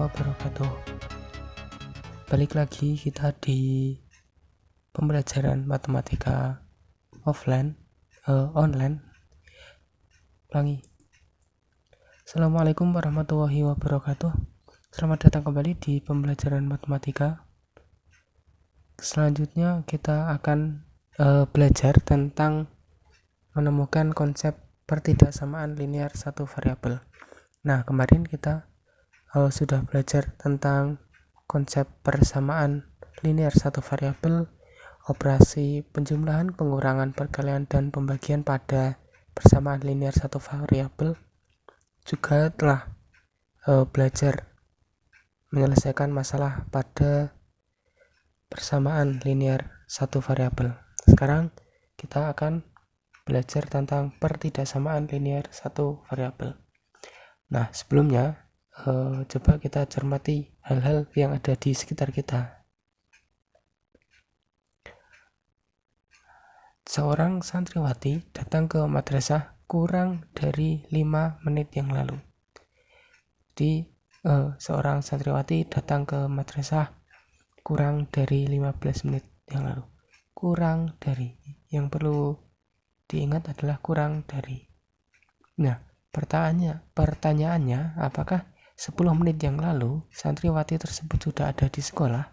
wabarakatuh. Balik lagi kita di pembelajaran matematika online. Assalamualaikum warahmatullahi wabarakatuh. Selamat datang kembali di pembelajaran matematika. Selanjutnya kita akan belajar tentang menemukan konsep pertidaksamaan linear satu variabel. Nah, kemarin kita sudah belajar tentang konsep persamaan linear satu variabel, operasi penjumlahan, pengurangan, perkalian, dan pembagian pada persamaan linear satu variabel. Juga telah belajar menyelesaikan masalah pada persamaan linear satu variabel. Sekarang kita akan belajar tentang pertidaksamaan linear satu variabel. Nah, sebelumnya coba kita cermati hal-hal yang ada di sekitar kita. Seorang santriwati datang ke madrasah kurang dari 5 menit yang lalu. Jadi seorang santriwati datang ke madrasah kurang dari 15 menit yang lalu. Kurang dari, yang perlu diingat adalah kurang dari. Nah, pertanyaannya, apakah 10 menit yang lalu santriwati tersebut sudah ada di sekolah?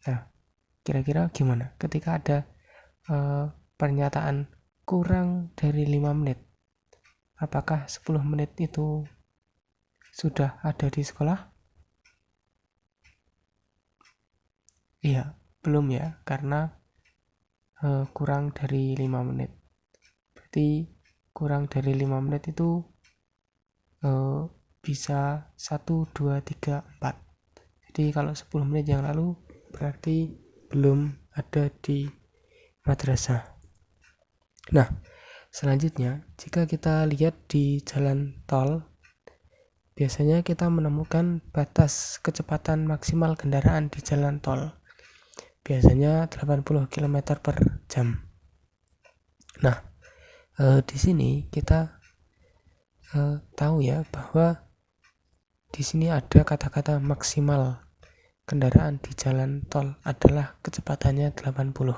Nah, kira-kira gimana ketika ada pernyataan kurang dari 5 menit? Apakah 10 menit itu sudah ada di sekolah? Iya, belum ya, karena kurang dari 5 menit. Berarti kurang dari 5 menit itu bisa 1, 2, 3, 4. Jadi kalau 10 menit yang lalu berarti belum ada di madrasah. Nah, selanjutnya jika kita lihat di jalan tol, biasanya kita menemukan batas kecepatan maksimal kendaraan di jalan tol. Biasanya 80 km per jam. Nah, di sini kita tahu ya bahwa di sini ada kata-kata maksimal kendaraan di jalan tol adalah kecepatannya 80.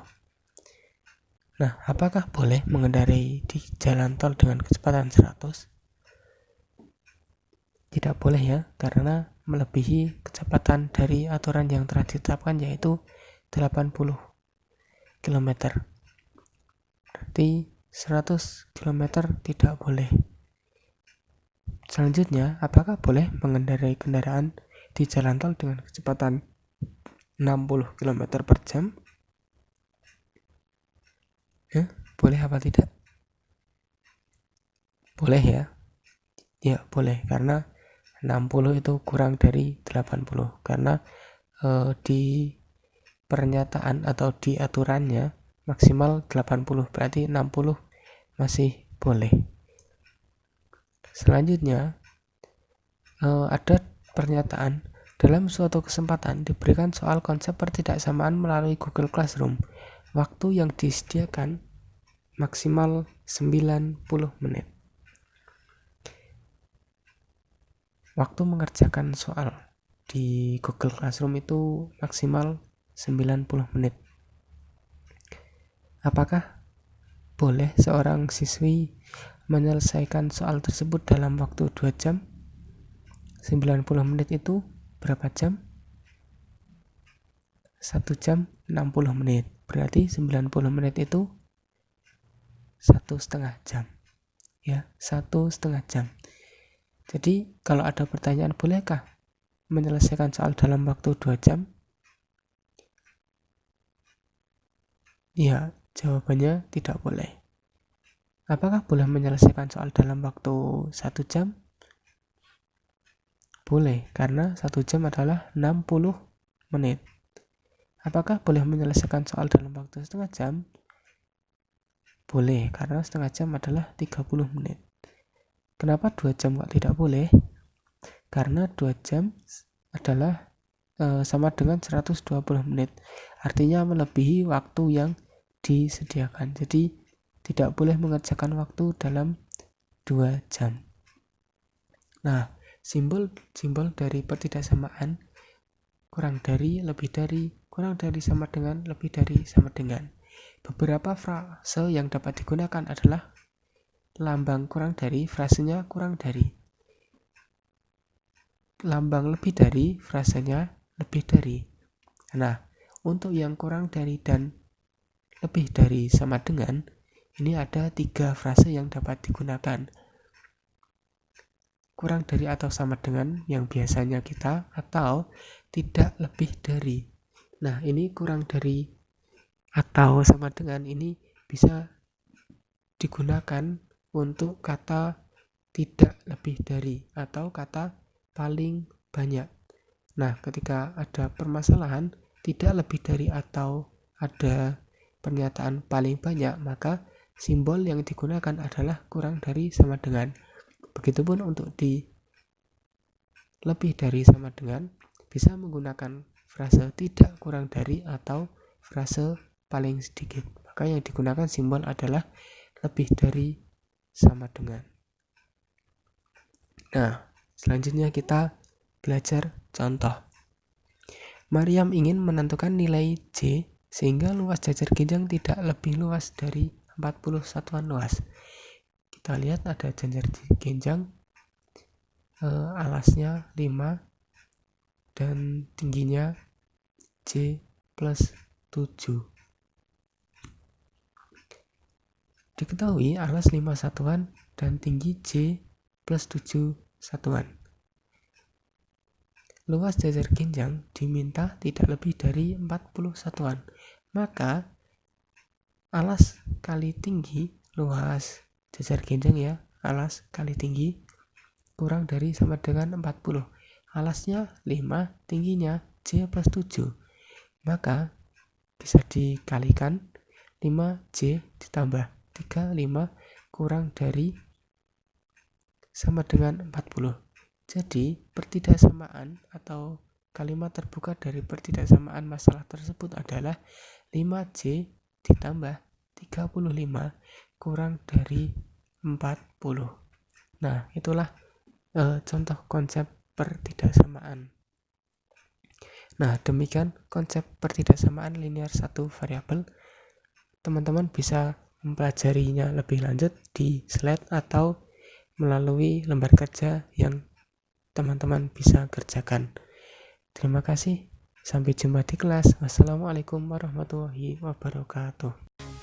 Nah, apakah boleh mengendarai di jalan tol dengan kecepatan 100? Tidak boleh ya, karena melebihi kecepatan dari aturan yang telah ditetapkan, yaitu 80 km. Berarti 100 km tidak boleh. Selanjutnya, apakah boleh mengendarai kendaraan di jalan tol dengan kecepatan 60 km per jam? Boleh apa tidak? Boleh ya? Ya, boleh, karena 60 itu kurang dari 80. Karena di pernyataan atau di aturannya maksimal 80, berarti 60 masih boleh. Selanjutnya, ada pernyataan, dalam suatu kesempatan diberikan soal konsep pertidaksamaan melalui Google Classroom. Waktu yang disediakan maksimal 90 menit. Waktu mengerjakan soal di Google Classroom itu maksimal 90 menit. Apakah boleh seorang siswi menyelesaikan soal tersebut dalam waktu 2 jam? 90 menit itu berapa jam? 1 jam 60 menit. Berarti 90 menit itu 1,5 jam. Ya, 1,5 jam. Jadi kalau ada pertanyaan, bolehkah menyelesaikan soal dalam waktu 2 jam? Ya, jawabannya tidak boleh. Apakah boleh menyelesaikan soal dalam waktu 1 jam? Boleh, karena 1 jam adalah 60 menit. Apakah boleh menyelesaikan soal dalam waktu setengah jam? Boleh, karena setengah jam adalah 30 menit. Kenapa 2 jam kok tidak boleh? Karena 2 jam adalah sama dengan 120 menit. Artinya melebihi waktu yang disediakan. Jadi tidak boleh mengerjakan waktu dalam 2 jam. Nah, simbol dari pertidaksamaan kurang dari, lebih dari, kurang dari, sama dengan, lebih dari, sama dengan. Beberapa frase yang dapat digunakan adalah lambang kurang dari, frasenya kurang dari. Lambang lebih dari, frasenya lebih dari. Nah, untuk yang kurang dari dan lebih dari sama dengan, ini ada 3 frase yang dapat digunakan. Kurang dari atau sama dengan yang biasanya kita, atau tidak lebih dari. Nah, ini kurang dari atau sama dengan ini bisa digunakan untuk kata tidak lebih dari atau kata paling banyak. Nah, ketika ada permasalahan tidak lebih dari atau ada pernyataan paling banyak, maka simbol yang digunakan adalah kurang dari sama dengan. Begitupun untuk di lebih dari sama dengan, bisa menggunakan frase tidak kurang dari atau frase paling sedikit. Maka yang digunakan simbol adalah lebih dari sama dengan. Nah, selanjutnya kita belajar contoh. Maryam ingin menentukan nilai J sehingga luas jajar genjang tidak lebih luas dari 40 satuan luas. Kita lihat ada jajar genjang, alasnya 5 dan tingginya J plus 7. Diketahui alas 5 satuan dan tinggi J plus 7 satuan. Luas jajar genjang diminta tidak lebih dari 40 satuan. Maka alas kali tinggi luas jajar genjang ya, alas kali tinggi kurang dari sama dengan 40. Alasnya 5, tingginya J plus 7. Maka bisa dikalikan 5J ditambah 35 kurang dari sama dengan 40. Jadi pertidaksamaan atau kalimat terbuka dari pertidaksamaan masalah tersebut adalah 5J ditambah 35 kurang dari 40. Nah, itulah contoh konsep pertidaksamaan. Nah, demikian konsep pertidaksamaan linear satu variabel. Teman-teman bisa mempelajarinya lebih lanjut di slide atau melalui lembar kerja yang teman-teman bisa kerjakan. Terima kasih. Sampai jumpa di kelas. Wassalamualaikum warahmatullahi wabarakatuh.